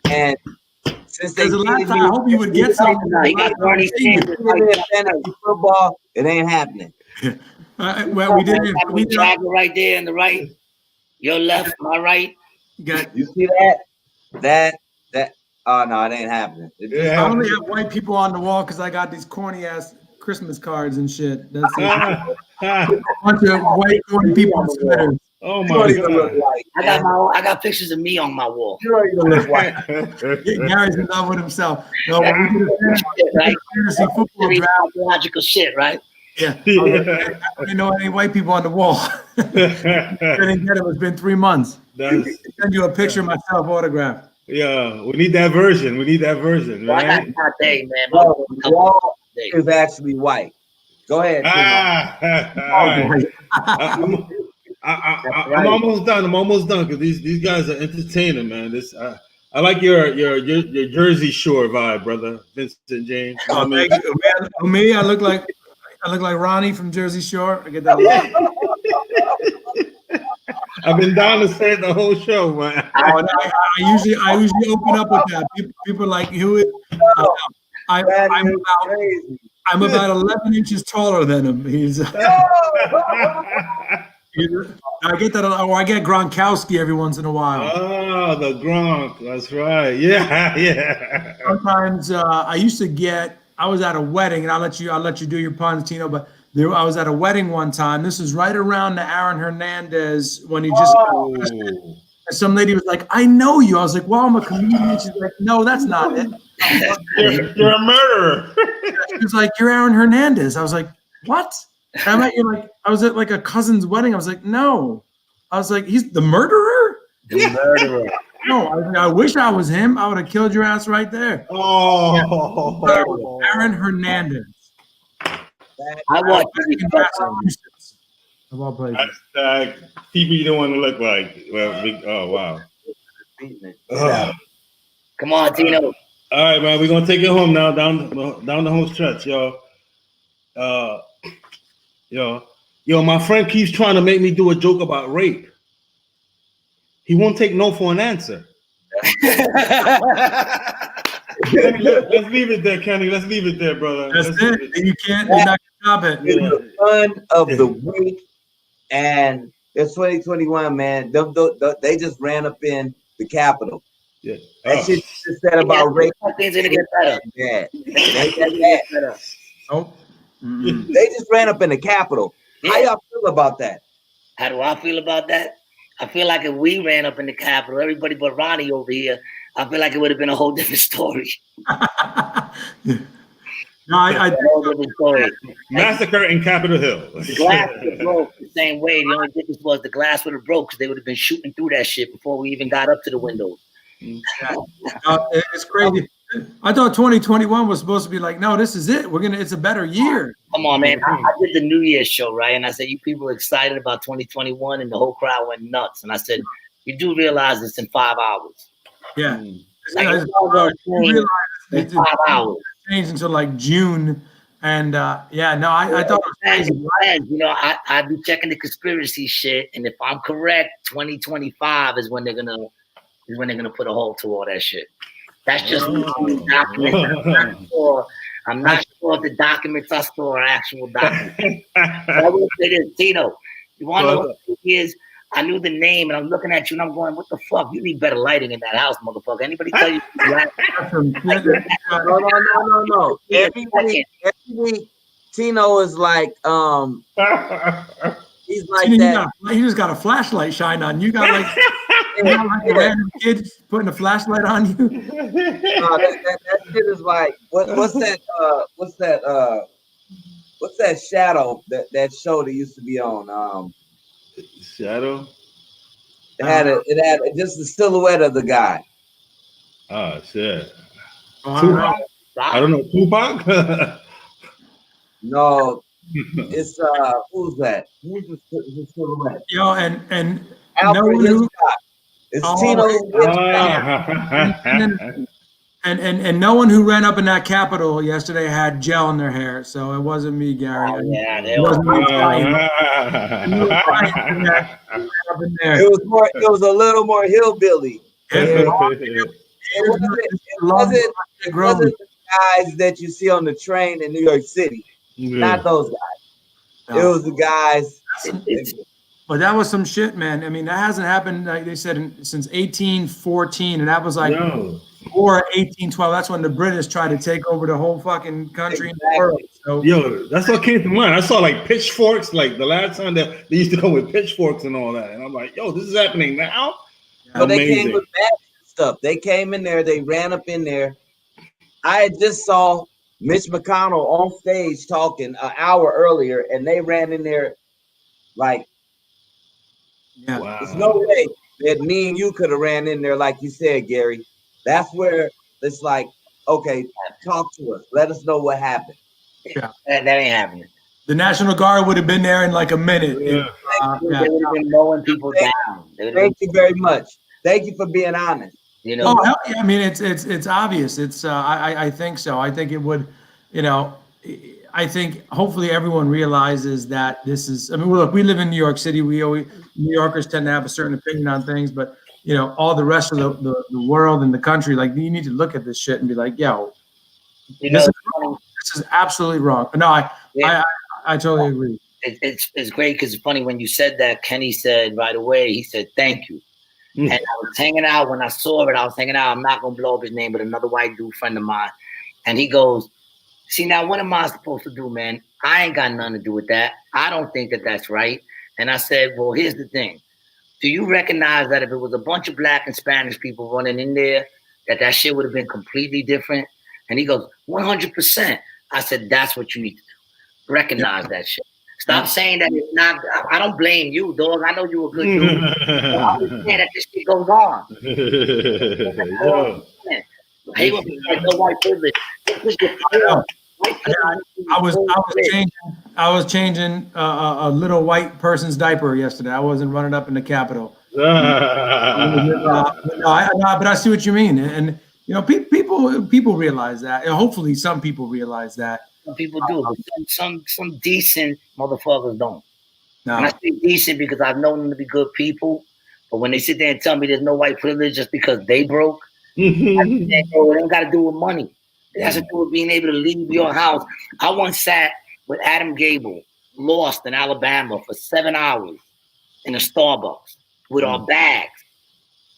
and since they the last time, I hope you would get something. Football, it ain't happening. Well, we didn't. We right there in the right. Your left, my right. You see that? Oh no, it ain't happening. I only have white people on the wall because I got these corny ass Christmas cards and shit. That's a bunch of white corny people in sweaters. Oh my God! I got pictures of me on my wall. You're even look white. Gary's in love with himself. No, we did a fantasy football draft. Logical shit, right? Yeah. I didn't know any white people on the wall. I didn't get it. It's been 3 months. Send you a picture of myself autographed. Yeah, we need that version. We need that version, right? I got my day, man. No, the wall is actually white. Go ahead. I'm almost done. I'm almost done because these guys are entertaining, man. This I like your Jersey Shore vibe, brother, Vincent James. You know what I mean? Me, I look like Ronnie from Jersey Shore. I get that a lot. I've been down to say it the whole show, man. I usually open up with that. People are like, who is? I'm about 11 inches taller than him. I get that, or I get Gronkowski every once in a while. Oh, the Gronk, that's right. Yeah. Sometimes I was at a wedding, and I'll let you do your puns, Tino. But I was at a wedding one time. This is right around the Aaron Hernandez when he just. And some lady was like, "I know you." I was like, "Well, I'm a comedian." She's like, "No, that's not it." You're a murderer. She was like, "You're Aaron Hernandez." I was like, "What?" I was at like a cousin's wedding. I was like, "No." I was like, "He's the murderer?" The murderer. No, I wish I was him. I would have killed your ass right there. Oh, Aaron Hernandez. I watched Massachusetts. Of all places. People you don't want to look like. Well, oh wow. Come on, Tino. All right, man. We're gonna take it home now, down the home stretch, y'all. Yo, my friend keeps trying to make me do a joke about rape. He won't take no for an answer. Let's leave it there, Kenny. Let's leave it there, brother. That's it. You can't. You're not gonna stop it. It's the fun of the week, and it's 2021, man. They just ran up in the Capitol. Yeah. That shit just said about rape. Things gonna get better. Yeah. Nope. They just ran up in the Capitol. How y'all feel about that? How do I feel about that? I feel like if we ran up in the Capitol, everybody but Ronnie over here, I feel like it would have been a whole different story. No, I Massacre in Capitol Hill. The glass would have broke the same way. The only difference was the glass would have broke because they would have been shooting through that shit before we even got up to the windows. It's crazy. I thought 2021 was supposed to be like, no, this is it. It's a better year. Come on, man. I did the New Year's show, right? And I said, you people are excited about 2021, and the whole crowd went nuts. And I said, you do realize it's in 5 hours. Yeah. Like, it's 5 hours. Changed until like June. And I thought it was crazy. You know, I'd be checking the conspiracy shit, and if I'm correct, 2025 is when they're gonna put a halt to all that shit. That's just documents. I'm not sure if the documents I saw are actual documents. I will say this, Tino. You want to know what it is? I knew the name, and I'm looking at you, and I'm going, "What the fuck? You need better lighting in that house, motherfucker." Anybody tell you? No. Every week, Tino is like, he's like Tino, that. he just got a flashlight shine on. You got like. like a random kid putting a flashlight on you. That shit is like what's that shadow that show that used to be on Shadow. It had just the silhouette of the guy. Oh shit. Tupac? I don't know. Tupac? No, it's who's that? Who's the silhouette? Yo, and Alfred Hitchcock. It's Tino Hitchcock. And no one who ran up in that Capitol yesterday had gel in their hair, so it wasn't me, Gary. Oh, yeah, it wasn't me. It was a little more hillbilly. It wasn't the guys that you see on the train in New York City. Not those guys. No. It was the guys. But that was some shit, man. I mean, that hasn't happened, like they said, since 1814, and that was like or 1812. That's when the British tried to take over the whole fucking country and the world. So, yo, that's what came to mind. I saw like pitchforks, like the last time that they used to come with pitchforks and all that, and I'm like, yo, this is happening now. So they came with bats and stuff. They came in there. They ran up in there. I had just saw Mitch McConnell on stage talking an hour earlier, and they ran in there like. Yeah. Wow. There's no way that me and you could have ran in there like you said, Gary. That's where it's like, okay, talk to us. Let us know what happened. Yeah, that ain't happening. The National Guard would have been there in like a minute. Yeah. They would have been mowing people down. Thank you very much. Thank you for being honest. You know, hell yeah. I mean, it's obvious. It's I think so. I think it would, I think hopefully everyone realizes that this is. I mean, look, we live in New York City. New Yorkers tend to have a certain opinion on things, but all the rest of the world and the country, like you need to look at this shit and be like, yo, this is absolutely wrong. No, I totally agree. It's great because it's funny when you said that. Kenny said right away. He said thank you. And I was hanging out when I saw it. I was hanging out. I'm not gonna blow up his name, but another white dude friend of mine, and he goes, "See, now what am I supposed to do, man? I ain't got nothing to do with that. I don't think that that's right." And I said, "Well, here's the thing. Do you recognize that if it was a bunch of black and Spanish people running in there, that shit would have been completely different?" And he goes, 100%. I said, "That's what you need to do. Recognize that shit. Stop saying that it's not. I don't blame you, dog. I know you're a good dude. I understand that this shit goes on." I hate when people like, no white privilege. I was changing a little white person's diaper yesterday. I wasn't running up in the Capitol. But I see what you mean, and people realize that. And hopefully, some people realize that. Some people do, but some decent motherfuckers don't. No. And I say decent because I've known them to be good people. But when they sit there and tell me there's no white privilege just because they broke, it ain't got to do with money. It has to do with being able to leave your house. I once sat with Adam Gable, lost in Alabama for 7 hours in a Starbucks with our bags,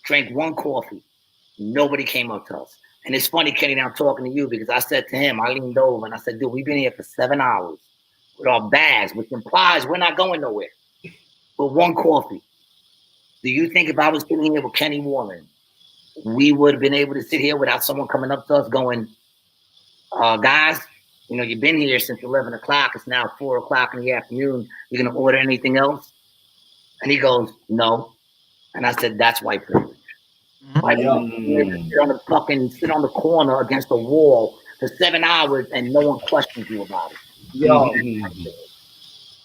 drank one coffee. Nobody came up to us. And it's funny, Kenny, now I'm talking to you because I said to him, I leaned over and I said, dude, we've been here for 7 hours with our bags, which implies we're not going nowhere. But one coffee. Do you think if I was sitting here with Kenny Warren, we would have been able to sit here without someone coming up to us going, guys, you've been here since 11 o'clock. It's now 4 o'clock in the afternoon. You're going to order anything else? And he goes, no. And I said, that's white privilege. Like, sit on the corner against the wall for 7 hours and no one questions you about it.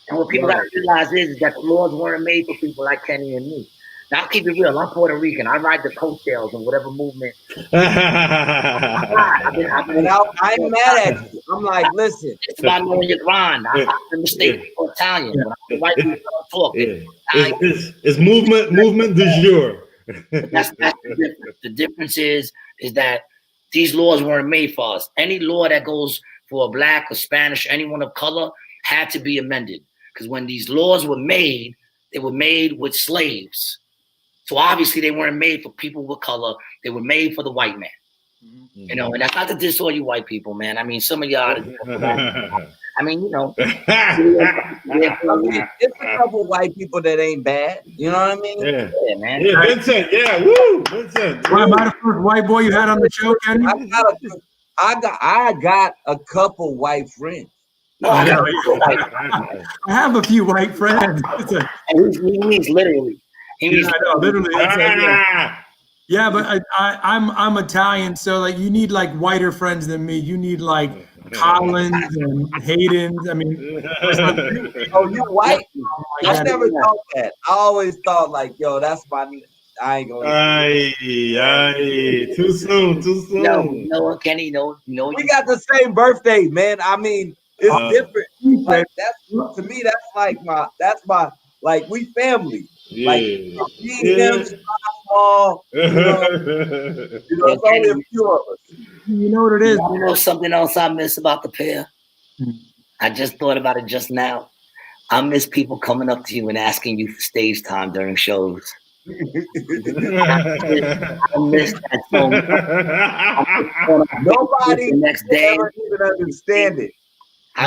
And what people got to realize is that the laws weren't made for people like Kenny and me. Now, I'll keep it real. I'm Puerto Rican. I ride the coattails in whatever movement. I'm mad at you. I'm like, listen. It's about knowing your grind. I'm mistaken for Italian. When I'm white people don't talk. It's movement du jour. That's the difference. The difference is that these laws weren't made for us. Any law that goes for a black or Spanish, anyone of color, had to be amended. Because when these laws were made, they were made with slaves. So obviously they weren't made for people with color. They were made for the white man. You know, and that's not to diss all you white people, man. I mean, some of y'all. I mean, you know, it's a couple white people that ain't bad. You know what I mean? Yeah, man. Yeah, Vincent. Yeah, woo, Vincent. Why am I the first white boy you had on the show, Kenny? I got a couple white friends. I have a few white friends. He means literally. He means literally. Yeah, but I'm Italian, so like you need like whiter friends than me. You need like Collins and Hayden's. I mean, oh, you white? I never thought that. I always thought like, yo, that's my. I ain't gonna. Too soon. No, Kenny. No. We got the same birthday, man. I mean, it's different. Like that's to me. That's like my. Like we family. Yeah. Like them small. You know, it's only a few of us. You know what it is? You know something else I miss about the pair? I just thought about it just now. I miss people coming up to you and asking you for stage time during shows. I miss that so much. Nobody next day ever even understand it. I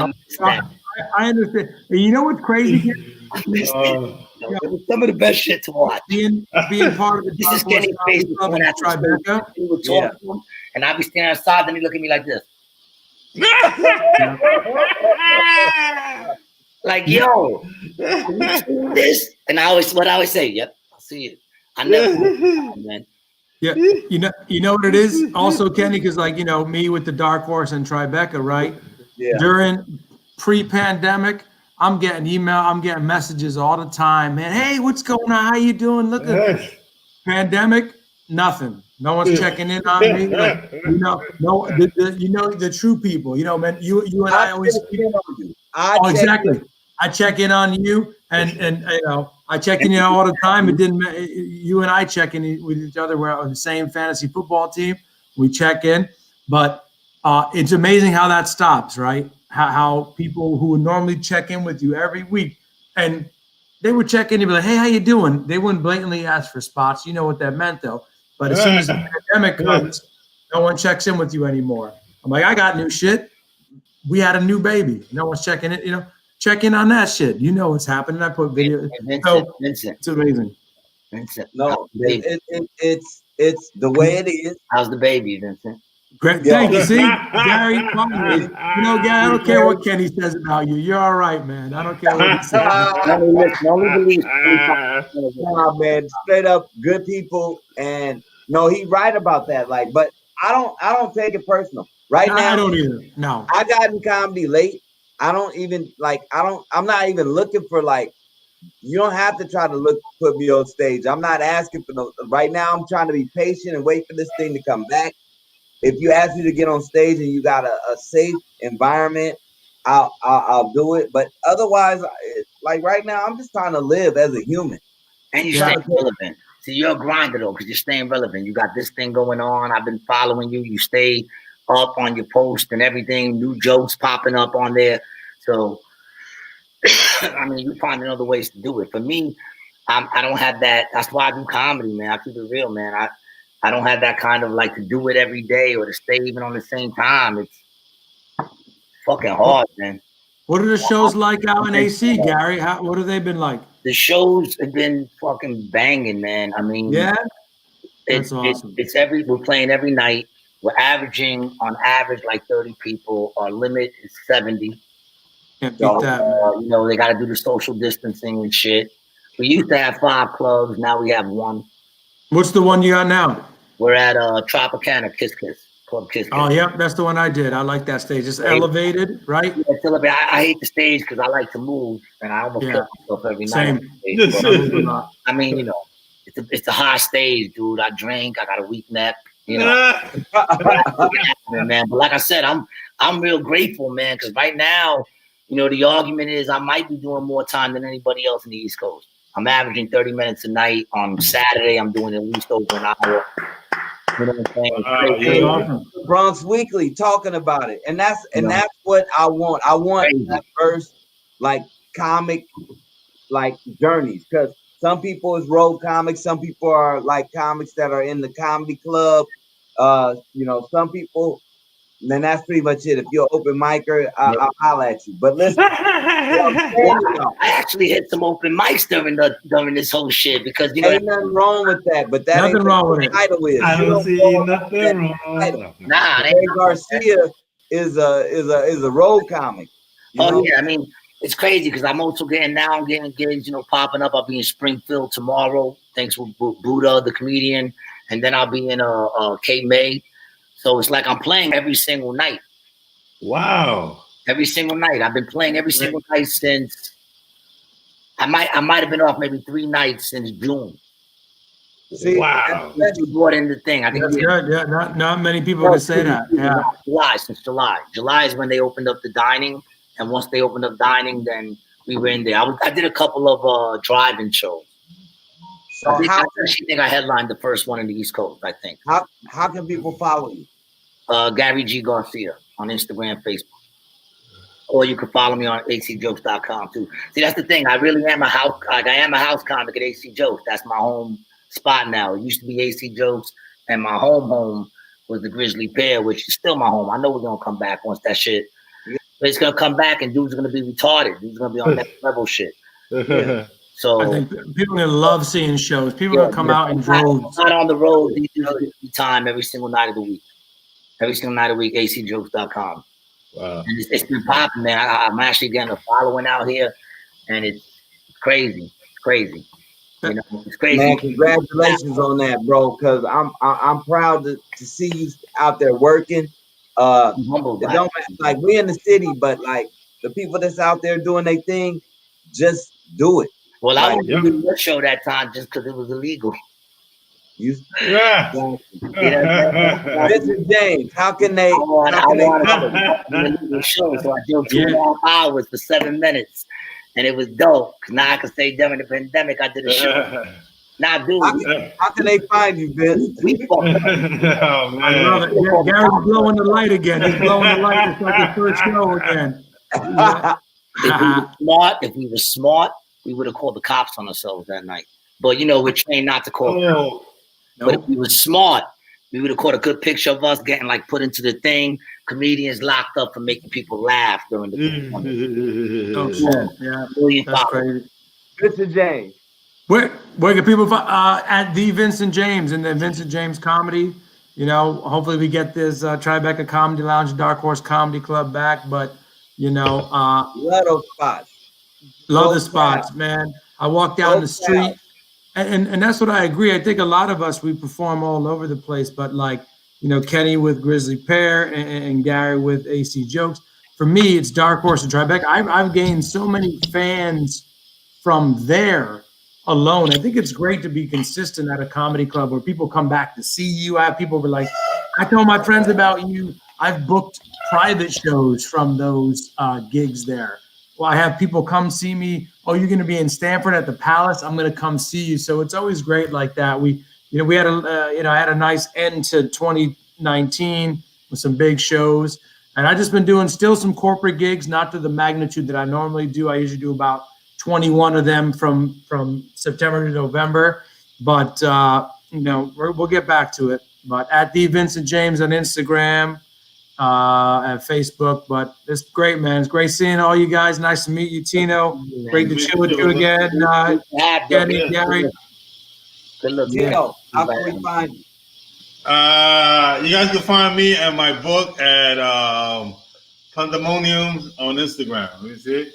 understand. You know what's crazy? Some of the best shit to watch. Being part of the this is Kenny's face when I Tribeca. He would talk to him, and I'd be standing outside, and he look at me like this. Like, yo, have you seen this? And what I always say, yep, I see it. I never man. Yeah, you know what it is also, Kenny, because like me with the Dark Horse and Tribeca, right? Yeah. During pre-pandemic, I'm getting I'm getting messages all the time, man. Hey, what's going on? How you doing? Look at pandemic, nothing. No one's checking in on me. Like, the true people. You know, man. You and I always. Exactly. I check in on you, and I check in all the time. It didn't. You and I check in with each other. We're on the same fantasy football team. We check in, but it's amazing how that stops, right? How people who would normally check in with you every week, and they would check in and be like, "Hey, how you doing?" They wouldn't blatantly ask for spots. You know what that meant, though. But as soon as the pandemic comes, no one checks in with you anymore. I'm like, I got new shit. We had a new baby. No one's checking it. Check in on that shit. You know what's happening. I put video. Vincent, it's amazing. Vincent, no, it's the way it is. How's the baby, Vincent? Great, thank you. See, Gary, Gary, I don't care what Kenny says about you. You're all right, man. I don't care what he says. Nah, man, straight up good people, and no, he right about that. Like, but I don't take it personal. Right now, I don't either. No, I got in comedy late. I don't even I'm not even looking for like. You don't have to try to put me on stage. I'm not asking for no. Right now, I'm trying to be patient and wait for this thing to come back. If you ask me to get on stage and you got a safe environment, I'll do it. But otherwise, like right now, I'm just trying to live as a human. And you stay relevant. See, you're a grinder though, because you're staying relevant. You got this thing going on. I've been following you. You stay up on your post and everything. New jokes popping up on there. So, I mean, you find other ways to do it. For me, I don't have that. That's why I do comedy, man. I keep it real, man. I don't have that kind of like to do it every day or to stay even on the same time. It's fucking hard, man. What are the shows like out in AC, Gary? What have they been like? The shows have been fucking banging, man. I mean, yeah, that's awesome. We're playing every night. We're averaging on average like 30 people. Our limit is 70. Can't beat that. They got to do the social distancing and shit. We used to have 5 clubs. Now we have 1. What's the one you got now? We're at Tropicana, Kiss Club Kiss. Oh, yeah, that's the one I did. I like that stage. It's elevated, right? Yeah, it's elevated. I hate the stage because I like to move, and I almost kill myself every night. Same. I mean, it's a high stage, dude. I drink. I got a weak neck. Man. But like I said, I'm real grateful, man, because right now, the argument is I might be doing more time than anybody else in the East Coast. I'm averaging 30 minutes a night. On Saturday, I'm doing at least over an hour. You know what I'm saying? Awesome. Bronx Weekly talking about it, and that's what I want. I want that first comic journeys, because some people is road comics, some people are like comics that are in the comedy club. You know, some people, then that's pretty much it. If you're an open micer, I'll holler at you. But listen, I actually hit some open mics during this whole shit because you know ain't nothing wrong with that. But that nothing ain't wrong what with the title is. I don't see nothing wrong. Nah, Garcia is a road comic. Oh know? Yeah, I mean it's crazy because I'm getting gigs, you know, popping up. I'll be in Springfield tomorrow, thanks to Buddha, the comedian, and then I'll be in Cape May. So it's like I'm playing every single night. Wow. Every single night. I've been playing every single night since I might have been off maybe 3 nights since June. See, wow. You brought in the thing. I think that's good. Yeah, not many people can say that. Yeah. Since July. July is when they opened up the dining. And once they opened up dining, then we were in there. I did a couple of drive-in shows. So I think I headlined the first one in the East Coast, I think. How can people follow you? Gary G. Garcia on Instagram, Facebook. Or you can follow me on acjokes.com too. See, that's the thing. I really am a house comic at AC Jokes. That's my home spot now. It used to be AC Jokes, and my home was the Grizzly Pear, which is still my home. I know we're gonna come back once that shit. But it's gonna come back, and dudes are gonna be retarded. Dudes are gonna be on next level shit. Yeah. So I think people are gonna love seeing shows. People are gonna come out in droves. Not on the road. These dudes give time every single night of the week. Every single night of the week. acjokes.com. Wow. And it's been popping, man. I'm actually getting a following out here, and it's crazy. Crazy. You know, it's crazy. Man, congratulations on that, bro. Because I'm proud to see you out there working. Humbled, like we in the city, but like the people that's out there doing their thing, just do it. Well, I went to the show that time just because it was illegal. Vincent James, how can they? Show, so I did 2.5 hours for 7 minutes, and it was dope. Cause now I can say during the pandemic I did a show. Now, dude, how can they find you, Vince? Oh, man. I love it. Yeah, Gary's blowing the light again. He's blowing the light. It's like the first show again. If we were smart, we would have called the cops on ourselves that night. But you know, we're trained not to call cops. But if we were smart, we would have caught a good picture of us getting like put into the thing. Comedians locked up for making people laugh during the Oh shit! Yeah, that's crazy. Vincent James. Where can people find at the Vincent James and the Vincent James Comedy? You know, hopefully we get this Tribeca Comedy Lounge, Dark Horse Comedy Club back. But you know, love those spots. Love the spots, man. I walk down the street. And that's what I agree. I think a lot of us, we perform all over the place, but like, you know, Kenny with Grizzly Pear and Gary with AC Jokes. For me, it's Dark Horse and Tribeca. I've gained so many fans from there alone. I think it's great to be consistent at a comedy club where people come back to see you. I have people who are like, I tell my friends about you. I've booked private shows from those gigs there. Well, I have people come see me. Oh, you're going to be in Stanford at the Palace. I'm going to come see you. So it's always great like that. We had a nice end to 2019 with some big shows, and I just been doing still some corporate gigs, not to the magnitude that I normally do. I usually do about 21 of them from September to November, but we'll get back to it. But at the Vincent James on Instagram. At Facebook, but it's great, man. It's great seeing all you guys. Nice to meet you, Tino. Great to chill with you again. Gary. Good luck, Tino. How can we find you? You guys can find me and my book at Pandemonium on Instagram. Let me see.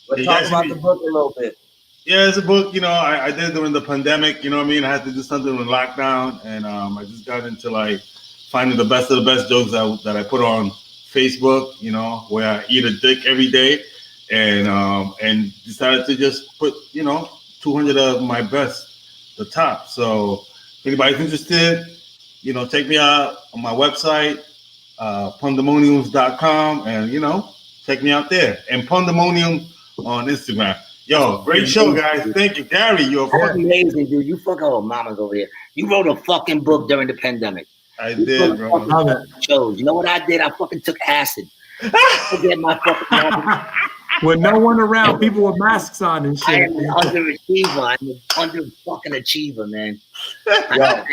Let's talk about the book a little bit. Yeah, it's a book, you know, I did it during the pandemic, you know what I mean? I had to do something with lockdown, and I just got into like finding the best of the best jokes that I put on Facebook, you know, where I eat a dick every day, and decided to just put, you know, 200 of my best, the top. So if anybody's interested, you know, check me out on my website, pandemoniums.com, and, you know, check me out there. And Pandemonium on Instagram. Yo, great show, guys. Thank you. Gary, you're fucking amazing, dude. You fucking old mamas over here. You wrote a fucking book during the pandemic. I did, bro. Shows. You know what I did? I fucking took acid. Forget my fucking With no one around, people with masks on and shit. I am an underachiever. I'm an under-fucking-achiever, man. Yo,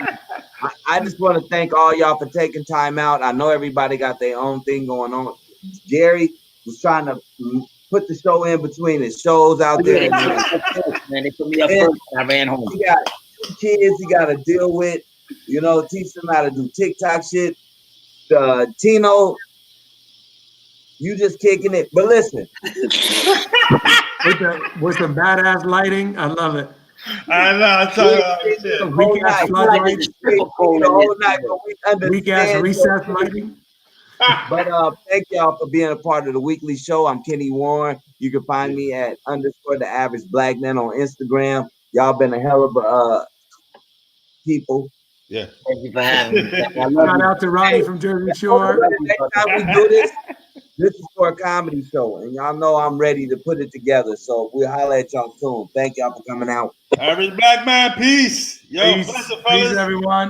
I just want to thank all y'all for taking time out. I know everybody got their own thing going on. Gary was trying to put the show in between his shows out there. Man, they put me up first. I ran home. He got 2 kids he got to deal with. You know, teach them how to do TikTok shit. Tino, you just kicking it. But listen. with some badass lighting. I love it. I know. I'm talking about shit. Weak ass floodlights. Weak ass recess lighting. But thank y'all for being a part of the weekly show. I'm Kenny Warren. You can find me at _the_average_black_man on Instagram. Y'all been a hell of people. Yeah. Thank you for having me. Shout out to Ronnie from Jersey Shore. Next time we do this is for a comedy show, and y'all know I'm ready to put it together. So we'll holler at y'all soon. Thank y'all for coming out. Average Black Man, peace. Yo, peace everyone.